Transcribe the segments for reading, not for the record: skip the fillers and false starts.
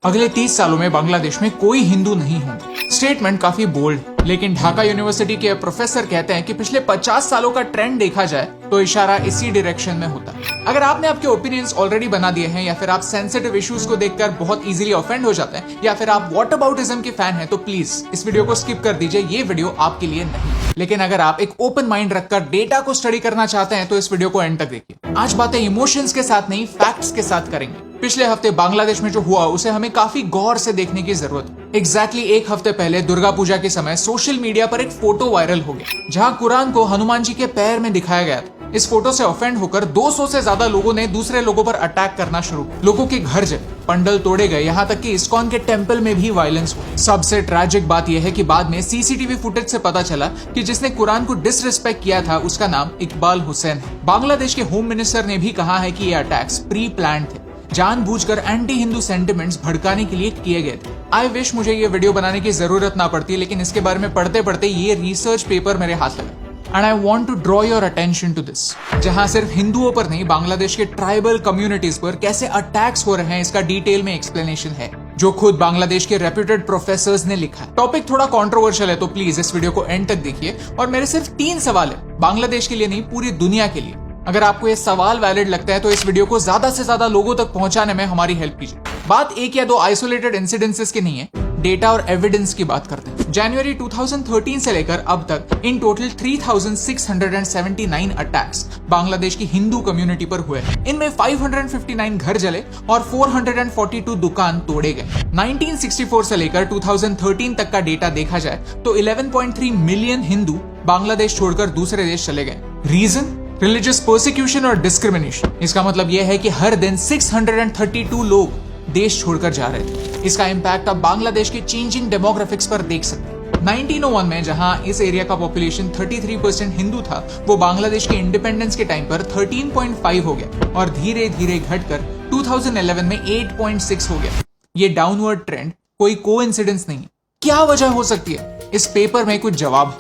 अगले 30 सालों में बांग्लादेश में कोई हिंदू नहीं होंगे। स्टेटमेंट काफी बोल्ड, लेकिन ढाका यूनिवर्सिटी के प्रोफेसर कहते हैं कि पिछले 50 सालों का ट्रेंड देखा जाए तो इशारा इसी डायरेक्शन में होता है। अगर आपने आपके ओपिनियंस ऑलरेडी बना दिए हैं, या फिर आप सेंसिटिव इश्यूज को देखकर बहुत इजीली ऑफेंड हो जाते हैं, या फिर आप व्हाटअबाउटिज्म के फैन हैं, तो प्लीज इस वीडियो को स्किप कर दीजिए। ये वीडियो आपके लिए नहीं। लेकिन अगर आप एक ओपन माइंड रखकर डेटा को स्टडी करना चाहते हैं तो इस वीडियो को एंड तक देखिए। आज बातें इमोशंस के साथ नहीं, फैक्ट्स के साथ करेंगे। पिछले हफ्ते बांग्लादेश में जो हुआ उसे हमें काफी गौर से देखने की जरूरत है। एग्जैक्टली एक हफ्ते पहले दुर्गा पूजा के समय सोशल मीडिया पर एक फोटो वायरल हो गया, जहां कुरान को हनुमान जी के पैर में दिखाया गया था। इस फोटो से ऑफेंड होकर 200 से ज्यादा लोगों ने दूसरे लोगों पर अटैक करना शुरू किया। लोगों के घर जले, पंडल तोड़े गए, यहाँ तक कि इस्कॉन के टेंपल में भी वायलेंस हुआ। सबसे ट्रैजिक बात यह है कि बाद में सीसीटीवी फुटेज से पता चला कि जिसने कुरान को डिसरिस्पेक्ट किया था उसका नाम इकबाल हुसैन है। बांग्लादेश के होम मिनिस्टर ने भी कहा है कि ये अटैक्स प्री प्लान्ड थे, जानबूझकर एंटी हिंदू सेंटिमेंट्स भड़काने के लिए किए गए थे। आई विश मुझे ये वीडियो बनाने की जरूरत ना पड़ती, लेकिन इसके बारे में पढ़ते पढ़ते ये रिसर्च पेपर मेरे हाथ लगा। And I want to draw your attention to this, जहां सिर्फ हिंदुओं पर नहीं, बांग्लादेश के ट्राइबल कम्युनिटीज पर कैसे अटैक्स हो रहे हैं, इसका डिटेल में एक्सप्लेनेशन है, जो खुद बांग्लादेश के रेप्यूटेड प्रोफेसर्स ने लिखा है। टॉपिक थोड़ा कंट्रोवर्शियल है, तो प्लीज इस वीडियो को एंड तक देखिए। और मेरे सिर्फ 3 सवाल है, बांग्लादेश के लिए नहीं, पूरी दुनिया के लिए। अगर आपको ये सवाल वैलिड लगता है तो इस वीडियो को ज्यादा से ज्यादा लोगों तक पहुंचाने में हमारी हेल्प कीजिए। बात एक या दो आइसोलेटेड इंसिडेंसेस की नहीं है, डेटा और एविडेंस की बात करते हैं। जनवरी 2013 से लेकर अब तक इन टोटल 3679 अटैक्स बांग्लादेश की हिंदू कम्युनिटी पर हुए हैं। इनमें 559 घर जले और 442 दुकान तोड़े गए। 1964 से लेकर 2013 तक का डेटा देखा जाए तो 11.3 मिलियन हिंदू बांग्लादेश छोड़कर दूसरे देश चले गए। रीजन? रिलीजियस परसिक्यूशन और डिस्क्रिमिनेशन। इसका मतलब यह है कि हर दिन 632 लोग देश छोड़कर जा रहे थे। इसका इम्पैक्ट आप बांग्लादेश के चेंजिंग डेमोग्राफिक्स पर देख सकते हैं। 1901 में जहां इस एरिया का पॉपुलेशन 33% हिंदू था, वो बांग्लादेश के इंडिपेंडेंस के टाइम पर 13.5 हो गया और धीरे धीरे घटकर 2011 में 8.6 हो गया। ये डाउनवर्ड ट्रेंड कोई कोइंसिडेंस नहीं है। क्या वजह हो सकती है? इस पेपर में कुछ जवाब।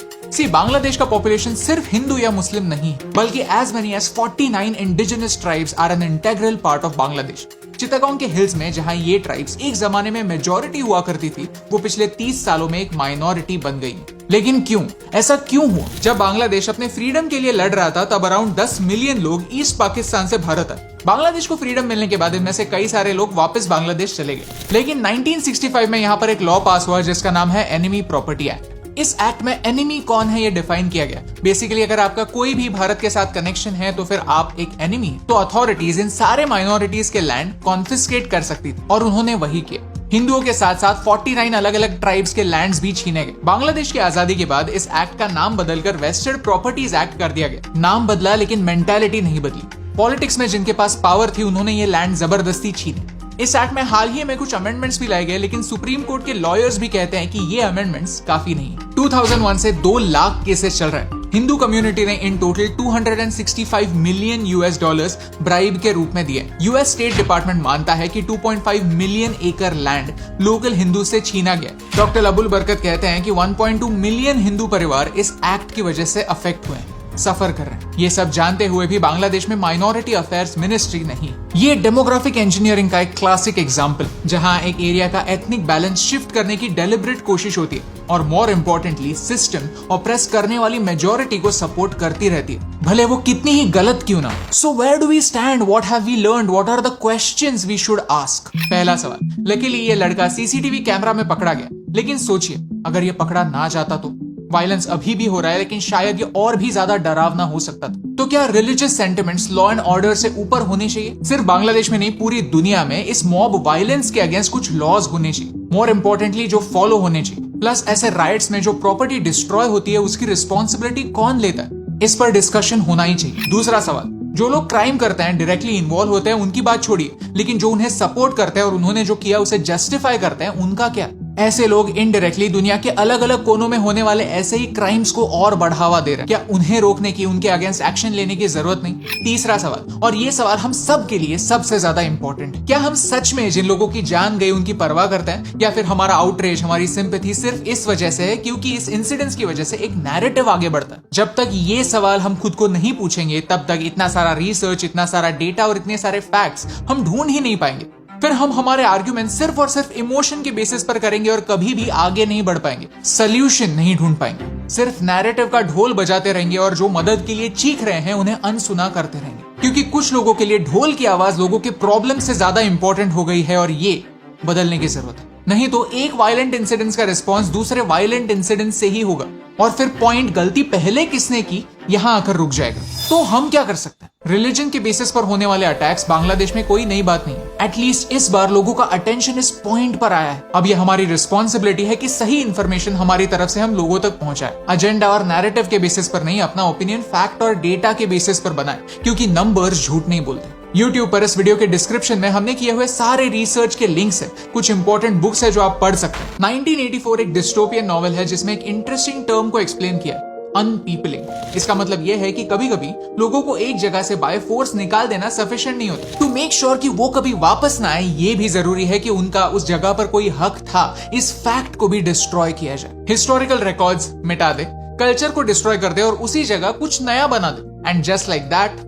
बांग्लादेश का पॉपुलेशन सिर्फ हिंदू या मुस्लिम नहीं, बल्कि as many as 49 indigenous tribes are an integral part of Bangladesh. Chittagong के हिल्स में जहां ये ट्राइब्स एक जमाने में मेजॉरिटी हुआ करती थी, वो पिछले 30 सालों में एक माइनॉरिटी बन गई। लेकिन क्यों? ऐसा क्यों हुआ? जब बांग्लादेश अपने फ्रीडम के लिए लड़ रहा था, तब अराउंड 10 मिलियन लोग ईस्ट पाकिस्तान से भारत आए। बांग्लादेश को फ्रीडम मिलने के बाद इनमें से कई सारे लोग वापस बांग्लादेश चले गए। लेकिन 1965 में यहाँ पर एक लॉ पास हुआ जिसका नाम है एनिमी प्रॉपर्टी एक्ट। इस एक्ट में एनिमी कौन है ये डिफाइन किया गया। बेसिकली अगर आपका कोई भी भारत के साथ कनेक्शन है तो फिर आप एक एनिमी। तो अथॉरिटीज इन सारे माइनॉरिटीज के लैंड कॉन्फिस्केट कर सकती थी, और उन्होंने वही किया। हिंदुओं के साथ साथ 49 अलग अलग ट्राइब्स के लैंड्स भी छीने गए। बांग्लादेश की आजादी के बाद इस एक्ट का नाम बदलकर वेस्टेड प्रॉपर्टीज एक्ट कर दिया गया। नाम बदला लेकिन मेंटालिटी नहीं बदली। पॉलिटिक्स में जिनके पास पावर थी उन्होंने ये लैंड जबरदस्ती छीने। इस एक्ट में हाल ही में कुछ अमेंडमेंट्स भी लाए गए, लेकिन सुप्रीम कोर्ट के लॉयर्स भी कहते हैं कि ये अमेंडमेंट्स काफी नहीं है। 2001 से 2 लाख केसेस चल रहे हैं। हिंदू कम्युनिटी ने in total 265 million US dollars bribe के रूप में दिए। US स्टेट डिपार्टमेंट मानता है कि 2.5 मिलियन एकड़ लैंड लोकल हिंदू से छीना गया। डॉक्टर अबुल बरकत कहते हैं कि 1.2 मिलियन हिंदू परिवार इस एक्ट की वजह से अफेक्ट हुए हैं, सफर कर रहे हैं। ये सब जानते हुए भी बांग्लादेश में माइनॉरिटी अफेयर्स मिनिस्ट्री नहीं। ये डेमोग्राफिक इंजीनियरिंग का एक क्लासिक एग्जांपल, जहां एक एरिया का एथनिक बैलेंस शिफ्ट करने की डेलिब्रेट कोशिश होती है, और मोर इम्पोर्टेंटली सिस्टम ऑप्रेस करने वाली मेजॉरिटी को सपोर्ट करती रहती है, भले वो कितनी ही गलत क्यों ना। So where do we stand? What have we learned? What are the questions we should ask? पहला सवाल, लकीली ये लड़का सीसीटीवी कैमरा में पकड़ा गया, लेकिन सोचिए अगर ये पकड़ा ना जाता तो? वायलेंस अभी भी हो रहा है, लेकिन शायद ये और भी ज्यादा डरावना हो सकता था। तो क्या religious sentiments law and order से ऊपर होने चाहिए? सिर्फ बांग्लादेश में नहीं, पूरी दुनिया में इस मॉब वायलेंस के अगेंस्ट कुछ लॉज होने चाहिए, मोर इम्पोर्टेंटली जो फॉलो होने चाहिए। प्लस ऐसे राइट्स में जो प्रॉपर्टी डिस्ट्रॉय होती है उसकी रिस्पॉन्सिबिलिटी कौन लेता है? इस पर डिस्कशन होना ही चाहिए। दूसरा सवाल, जो लोग क्राइम करते हैं, डायरेक्टली इन्वॉल्व होते हैं, उनकी बात छोड़िए, लेकिन जो उन्हें सपोर्ट करते हैं और उन्होंने जो किया उसे जस्टिफाई करते हैं, उनका क्या? ऐसे लोग इनडायरेक्टली दुनिया के अलग अलग कोनों में होने वाले ऐसे ही क्राइम्स को और बढ़ावा दे रहे हैं। क्या उन्हें रोकने की, उनके अगेंस्ट एक्शन लेने की जरूरत नहीं? तीसरा सवाल, और ये सवाल हम सब के लिए सबसे ज्यादा इंपॉर्टेंट है, क्या हम सच में जिन लोगों की जान गई उनकी परवाह करते हैं, या फिर हमारा आउटरीच, हमारी सिंपैथी सिर्फ इस वजह से है क्योंकि इस इंसिडेंट्स की वजह से एक नैरेटिव आगे बढ़ता है? जब तक ये सवाल हम खुद को नहीं पूछेंगे, तब तक इतना सारा रिसर्च, इतना सारा डेटा और इतने सारे फैक्ट्स हम ढूंढ ही नहीं पाएंगे। फिर हम हमारे आर्ग्यूमेंट सिर्फ और सिर्फ इमोशन के बेसिस पर करेंगे और कभी भी आगे नहीं बढ़ पाएंगे, सोल्यूशन नहीं ढूंढ पाएंगे, सिर्फ नैरेटिव का ढोल बजाते रहेंगे और जो मदद के लिए चीख रहे हैं उन्हें अनसुना करते रहेंगे। क्योंकि कुछ लोगों के लिए ढोल की आवाज लोगों के प्रॉब्लम से ज्यादा इंपॉर्टेंट हो गई है और ये बदलने की जरूरत है। नहीं तो एक वायलेंट इंसिडेंट का रिस्पॉन्स दूसरे वायलेंट इंसिडेंट से ही होगा और फिर पॉइंट गलती पहले किसने की यहां आकर रुक जाएगा। तो हम क्या कर सकते हैं? रिलीजन के बेसिस पर होने वाले अटैक्स बांग्लादेश में कोई नई बात नहीं है। एटलीस्ट इस बार लोगों का अटेंशन इस पॉइंट पर आया है। अब ये हमारी रिस्पॉन्सिबिलिटी है कि सही इंफॉर्मेशन हमारी तरफ से हम लोगों तक पहुंचाए। एजेंडा और नैरेटिव के बेसिस पर नहीं, अपना ओपिनियन फैक्ट और डेटा के बेसिस पर बनाए, क्योंकि नंबर्स झूठ नहीं बोलते। YouTube पर इस वीडियो के डिस्क्रिप्शन में हमने किए हुए सारे रिसर्च के लिंक्स हैं, कुछ इंपॉर्टेंट बुक्स है जो आप पढ़ सकते हैं। 1984 एक डिस्टोपियन नॉवेल है जिसमें एक इंटरेस्टिंग टर्म को एक्सप्लेन किया, अनपीपलिंग। इसका मतलब यह है कि कभी कभी लोगों को एक जगह से बाय फोर्स निकाल देना सफिशिएंट नहीं होता। टू मेक श्योर कि वो कभी वापस ना आए, ये भी जरूरी है कि उनका उस जगह पर कोई हक था, इस फैक्ट को भी डिस्ट्रॉय किया जाए। हिस्टोरिकल रिकॉर्ड्स मिटा दे, कल्चर को डिस्ट्रॉय कर दे और उसी जगह कुछ नया बना दे। And just like that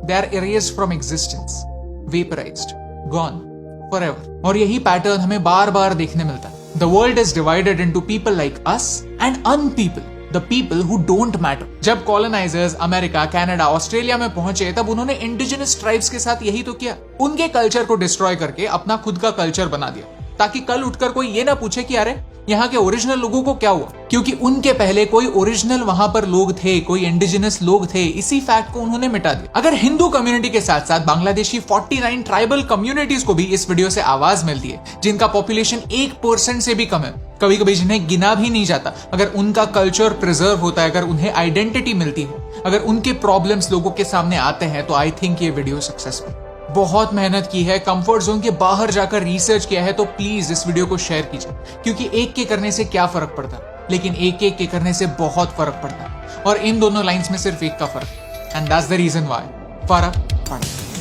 they are erased from existence, vaporized, gone forever। और यही पैटर्न हमें बार बार देखने मिलता है। The world is divided into people like us and unpeople, the people who don't matter। जब कॉलोनाइजर्स अमेरिका, कनाडा, ऑस्ट्रेलिया में पहुंचे तब उन्होंने इंडिजिनस ट्राइब्स के साथ यही तो किया। उनके कल्चर को डिस्ट्रॉय करके अपना खुद का कल्चर बना दिया, ताकि कल उठकर कोई ये ना पूछे कि अरे यहाँ के ओरिजिनल लोगों को क्या हुआ, क्योंकि उनके पहले कोई ओरिजिनल वहां पर लोग थे, कोई इंडिजिनस लोग थे। इसी फैक्ट को उन्होंने मिटा दिया। अगर हिंदू कम्युनिटी के साथ साथ बांग्लादेशी 49 ट्राइबल कम्युनिटीज को भी इस वीडियो से आवाज मिलती है, जिनका पॉपुलेशन 1% से भी कम है, कभी कभी जिन्हें गिना भी नहीं जाता, अगर उनका कल्चर प्रिजर्व होता है, अगर उन्हें आइडेंटिटी मिलती है, अगर उनके प्रॉब्लम्स लोगों के सामने आते हैं, तो आई थिंक ये वीडियो सक्सेसफुल। बहुत मेहनत की है, कंफर्ट जोन के बाहर जाकर रिसर्च किया है, तो प्लीज इस वीडियो को शेयर कीजिए। क्योंकि एक के करने से क्या फर्क पड़ता, लेकिन एक एक के करने से बहुत फर्क पड़ता है। और इन दोनों लाइंस में सिर्फ एक का फर्क, and that's the reason why फर्क पड़ता है।